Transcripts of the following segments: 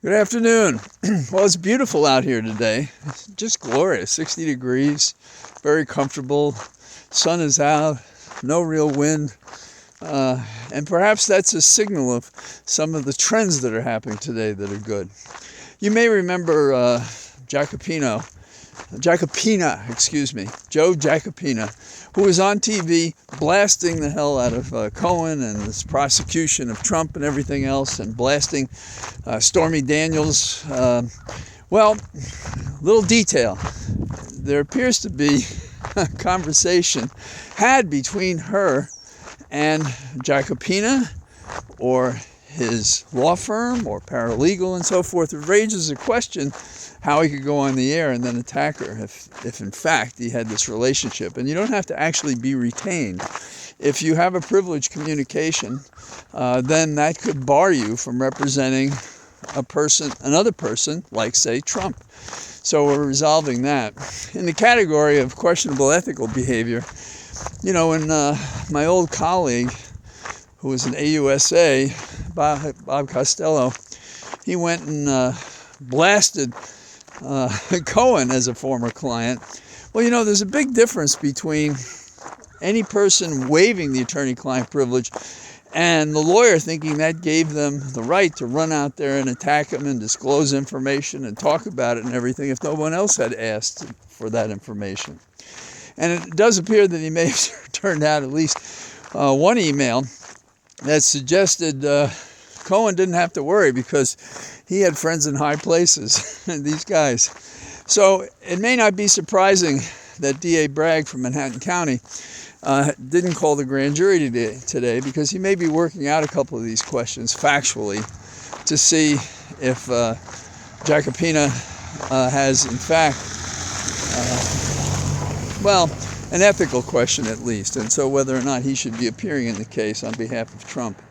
Good afternoon. Well, it's beautiful out here today. It's just glorious. 60 degrees, very comfortable. Sun is out, no real wind. And perhaps that's a signal of some of the trends that are happening today that are good. You may remember Joe Jacopina, Joe Jacopina, who was on TV blasting the hell out of Cohen and this prosecution of Trump and everything else, and blasting Stormy Daniels. Well, little detail. There appears to be a conversation had between her and Jacopina, or his law firm, or paralegal, and so forth. It raises a question how he could go on the air and then attack her if in fact he had this relationship. And you don't have to actually be retained. If you have a privileged communication, then that could bar you from representing another person, like, say, Trump. So we're resolving that. In the category of questionable ethical behavior, when my old colleague, who was an AUSA, Bob Costello, he went and blasted Cohen as a former client. Well, there's a big difference between any person waiving the attorney-client privilege and the lawyer thinking that gave them the right to run out there and attack him and disclose information and talk about it and everything if no one else had asked for that information. And it does appear that he may have turned out at least one email that suggested Cohen didn't have to worry because he had friends in high places, these guys. So it may not be surprising that D.A. Bragg from Manhattan County didn't call the grand jury today because he may be working out a couple of these questions factually to see if Jacopina has, in fact, an ethical question at least, and so whether or not he should be appearing in the case on behalf of Trump.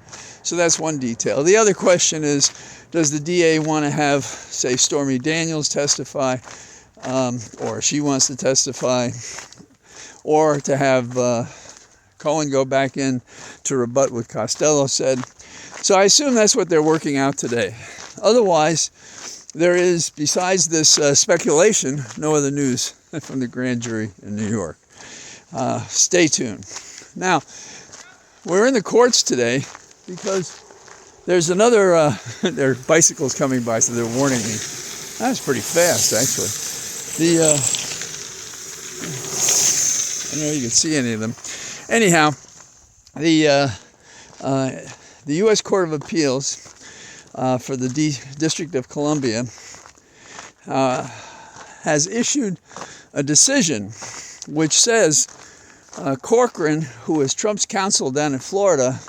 So that's one detail. The other question is, does the DA want to have, say, Stormy Daniels testify, or she wants to testify, or to have Cohen go back in to rebut what Costello said? So I assume that's what they're working out today. Otherwise, there is, besides this speculation, no other news from the grand jury in New York. Stay tuned. Now, we're in the courts today because there's another, there are bicycles coming by, so they're warning me. That's pretty fast, actually. I don't know if you can see any of them. Anyhow, the U.S. Court of Appeals for the District of Columbia has issued a decision which says Corcoran, who is Trump's counsel down in Florida,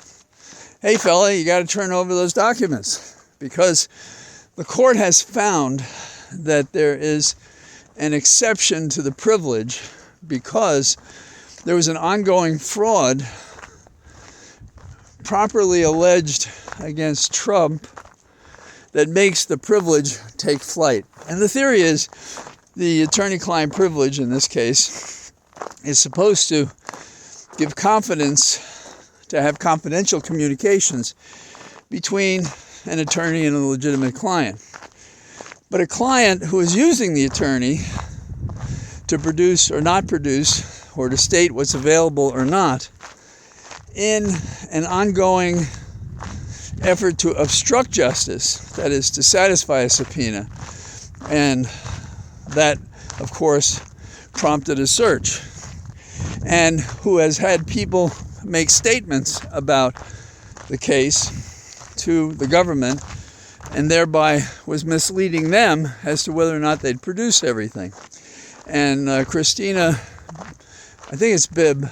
hey fella, you got to turn over those documents, because the court has found that there is an exception to the privilege because there was an ongoing fraud properly alleged against Trump that makes the privilege take flight. And the theory is the attorney-client privilege in this case is supposed to give confidence to have confidential communications between an attorney and a legitimate client. But a client who is using the attorney to produce or not produce, or to state what's available or not, in an ongoing effort to obstruct justice, that is, to satisfy a subpoena, and that, of course, prompted a search, and who has had people make statements about the case to the government and thereby was misleading them as to whether or not they'd produce everything. And Christina, I think it's Bibb,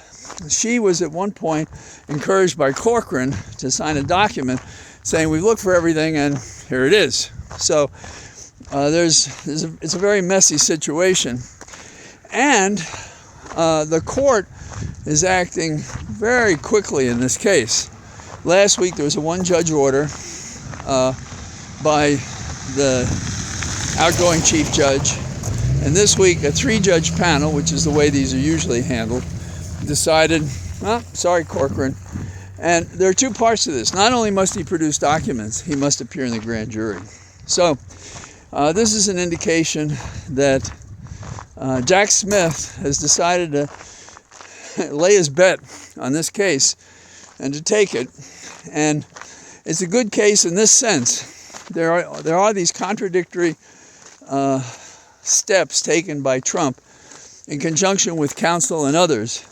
she was at one point encouraged by Corcoran to sign a document saying, we've looked for everything and here it is. So it's a very messy situation. And the court is acting very quickly in this case. Last week there was a one-judge order by the outgoing chief judge, and this week a three-judge panel, which is the way these are usually handled, decided, sorry Corcoran. And there are two parts to this. Not only must he produce documents, he must appear in the grand jury. So this is an indication that Jack Smith has decided to lay his bet on this case and to take it. And it's a good case in this sense. There are these contradictory steps taken by Trump in conjunction with counsel and others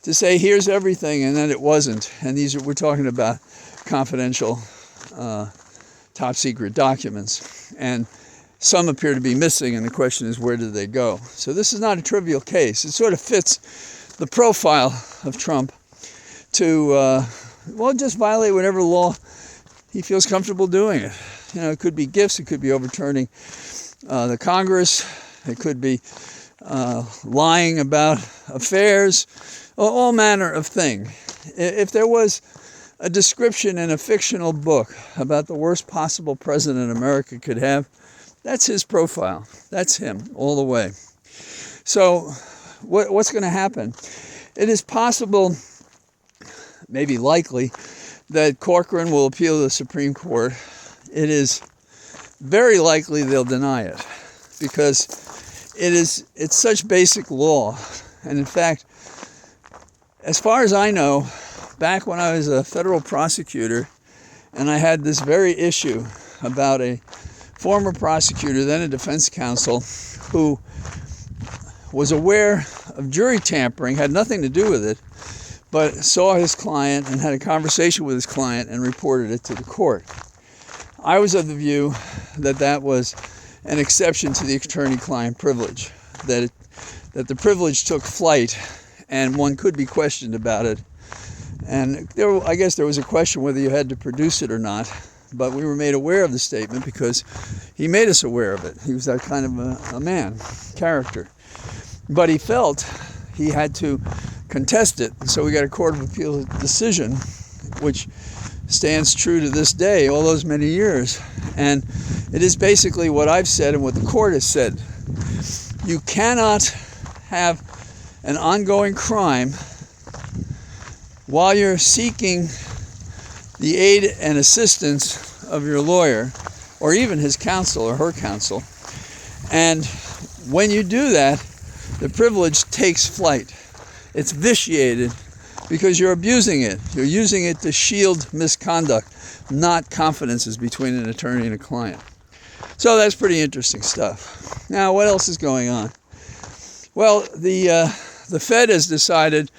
to say here's everything, and then it wasn't. And we're talking about confidential, top secret documents, and some appear to be missing, and the question is, where did they go? So this is not a trivial case. It sort of fits the profile of Trump to just violate whatever law he feels comfortable doing it. It could be gifts, it could be overturning the Congress, it could be lying about affairs, all manner of thing. If there was a description in a fictional book about the worst possible president America could have, that's his profile. That's him all the way. So what's going to happen? It is possible, maybe likely, that Corcoran will appeal to the Supreme Court. It is very likely they'll deny it because it's such basic law. And in fact, as far as I know, back when I was a federal prosecutor and I had this very issue about a former prosecutor, then a defense counsel, who was aware of jury tampering, had nothing to do with it, but saw his client and had a conversation with his client and reported it to the court. I was of the view that that was an exception to the attorney-client privilege, that the privilege took flight and one could be questioned about it. And I guess there was a question whether you had to produce it or not, but we were made aware of the statement because he made us aware of it. He was that kind of a man, character. But he felt he had to contest it, and so we got a Court of Appeal decision, which stands true to this day, all those many years. And it is basically what I've said and what the court has said. You cannot have an ongoing crime while you're seeking the aid and assistance of your lawyer, or even his counsel or her counsel. And when you do that, the privilege takes flight. It's vitiated because you're abusing it. You're using it to shield misconduct, not confidences between an attorney and a client. So that's pretty interesting stuff. Now, what else is going on? Well, the Fed has decided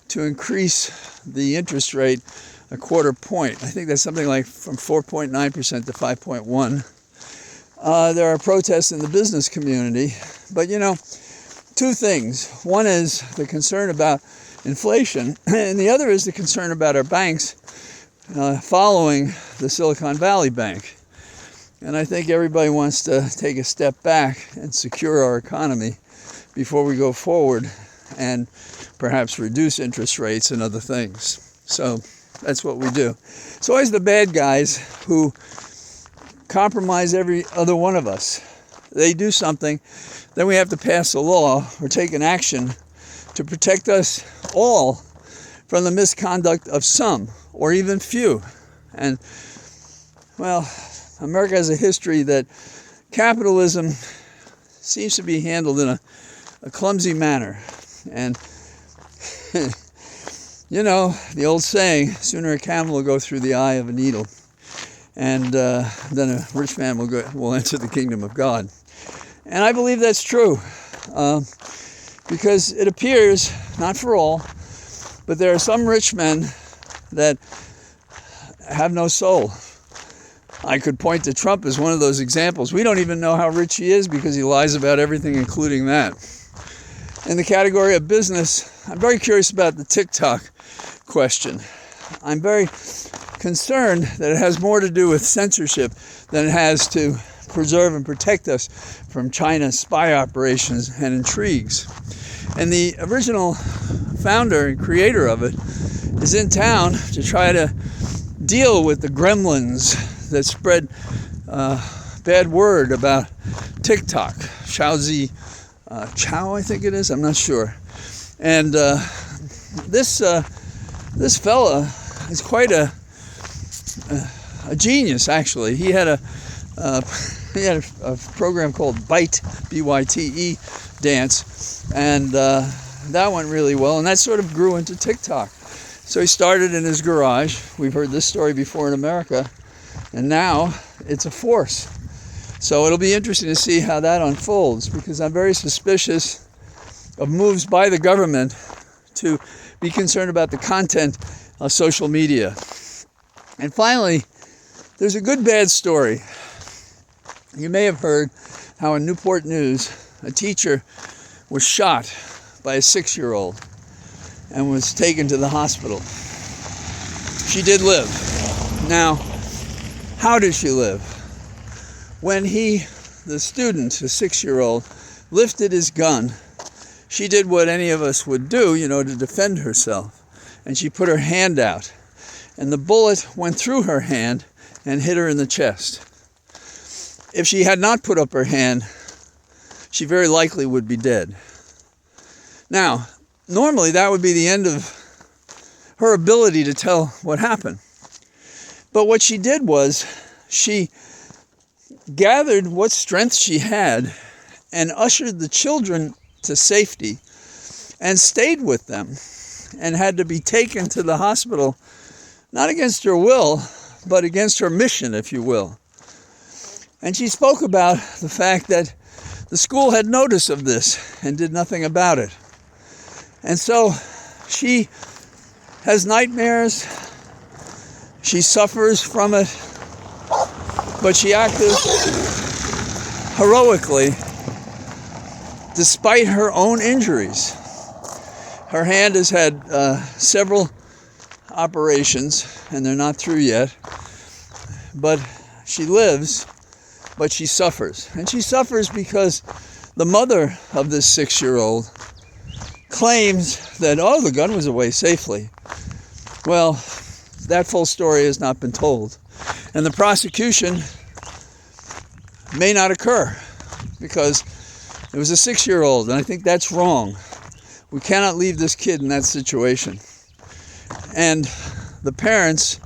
to increase the interest rate a quarter point. I think that's something like from 4.9% to 5.1%. There are protests in the business community, but two things. One is the concern about inflation, and the other is the concern about our banks following the Silicon Valley Bank. And I think everybody wants to take a step back and secure our economy before we go forward and perhaps reduce interest rates and other things. So that's what we do. It's always the bad guys who compromise every other one of us. They do something, then we have to pass a law or take an action to protect us all from the misconduct of some, or even few. And, well, America has a history that capitalism seems to be handled in a clumsy manner. And, the old saying, sooner a camel will go through the eye of a needle, and then a rich man will enter the kingdom of God. And I believe that's true, because it appears, not for all, but there are some rich men that have no soul. I could point to Trump as one of those examples. We don't even know how rich he is because he lies about everything, including that. In the category of business, I'm very curious about the TikTok question. I'm very concerned that it has more to do with censorship than it has to preserve and protect us from China's spy operations and intrigues. And the original founder and creator of it is in town to try to deal with the gremlins that spread bad word about TikTok. Chow, I think it is. I'm not sure. And this fella is quite a genius, actually. He had a he had a program called Byte, B-Y-T-E, dance, and that went really well, and that sort of grew into TikTok. So he started in his garage. We've heard this story before in America, and now it's a force. So it'll be interesting to see how that unfolds, because I'm very suspicious of moves by the government to be concerned about the content of social media. And finally, there's a good bad story. You may have heard how in Newport News, a teacher was shot by a 6-year-old and was taken to the hospital. She did live. Now, how did she live? When the student, the 6-year-old, lifted his gun, she did what any of us would do, to defend herself. And she put her hand out. And the bullet went through her hand and hit her in the chest. If she had not put up her hand, she very likely would be dead. Now, normally that would be the end of her ability to tell what happened. But what she did was she gathered what strength she had and ushered the children to safety and stayed with them and had to be taken to the hospital, not against her will, but against her mission, if you will. And she spoke about the fact that the school had notice of this and did nothing about it. And so she has nightmares, she suffers from it, but she acted heroically despite her own injuries. Her hand has had several operations, and they're not through yet, but she lives, but she suffers. And she suffers because the mother of this 6-year-old claims that, the gun was away safely. Well, that full story has not been told. And the prosecution may not occur because it was a 6-year-old, and I think that's wrong. We cannot leave this kid in that situation. And the parents,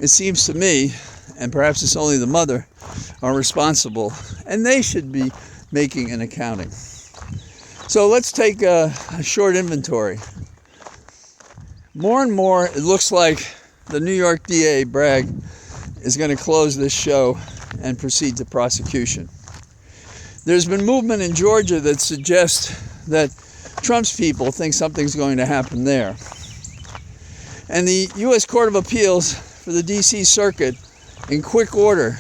it seems to me, and perhaps it's only the mother, are responsible, and they should be making an accounting. So let's take a short inventory. More and more, it looks like the New York DA, Bragg, is going to close this show and proceed to prosecution. There's been movement in Georgia that suggests that Trump's people think something's going to happen there. And the U.S. Court of Appeals for the D.C. Circuit, in quick order,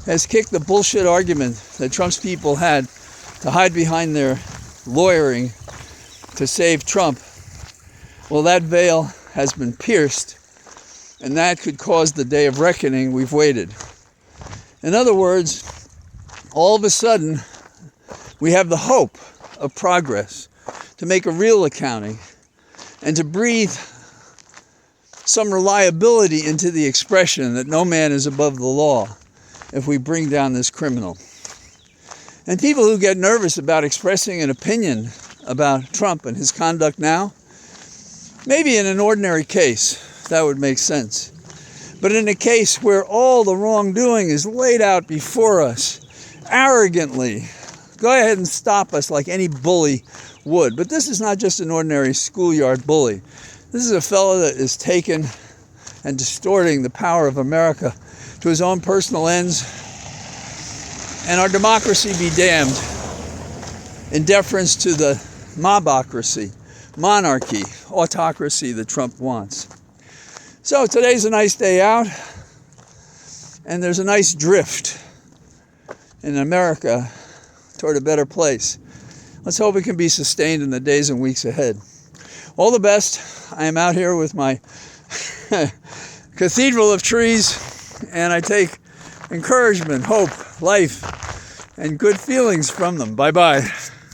has kicked the bullshit argument that Trump's people had to hide behind their lawyering to save Trump. Well, that veil has been pierced, and that could cause the day of reckoning we've waited. In other words, all of a sudden, we have the hope of progress to make a real accounting and to breathe some reliability into the expression that no man is above the law if we bring down this criminal. And people who get nervous about expressing an opinion about Trump and his conduct now, maybe in an ordinary case, that would make sense. But in a case where all the wrongdoing is laid out before us, arrogantly, go ahead and stop us like any bully would. But this is not just an ordinary schoolyard bully. This is a fellow that is taking and distorting the power of America to his own personal ends. And our democracy be damned in deference to the mobocracy, monarchy, autocracy that Trump wants. So today's a nice day out, and there's a nice drift in America toward a better place. Let's hope it can be sustained in the days and weeks ahead. All the best. I am out here with my cathedral of trees, and I take encouragement, hope, life, and good feelings from them. Bye-bye.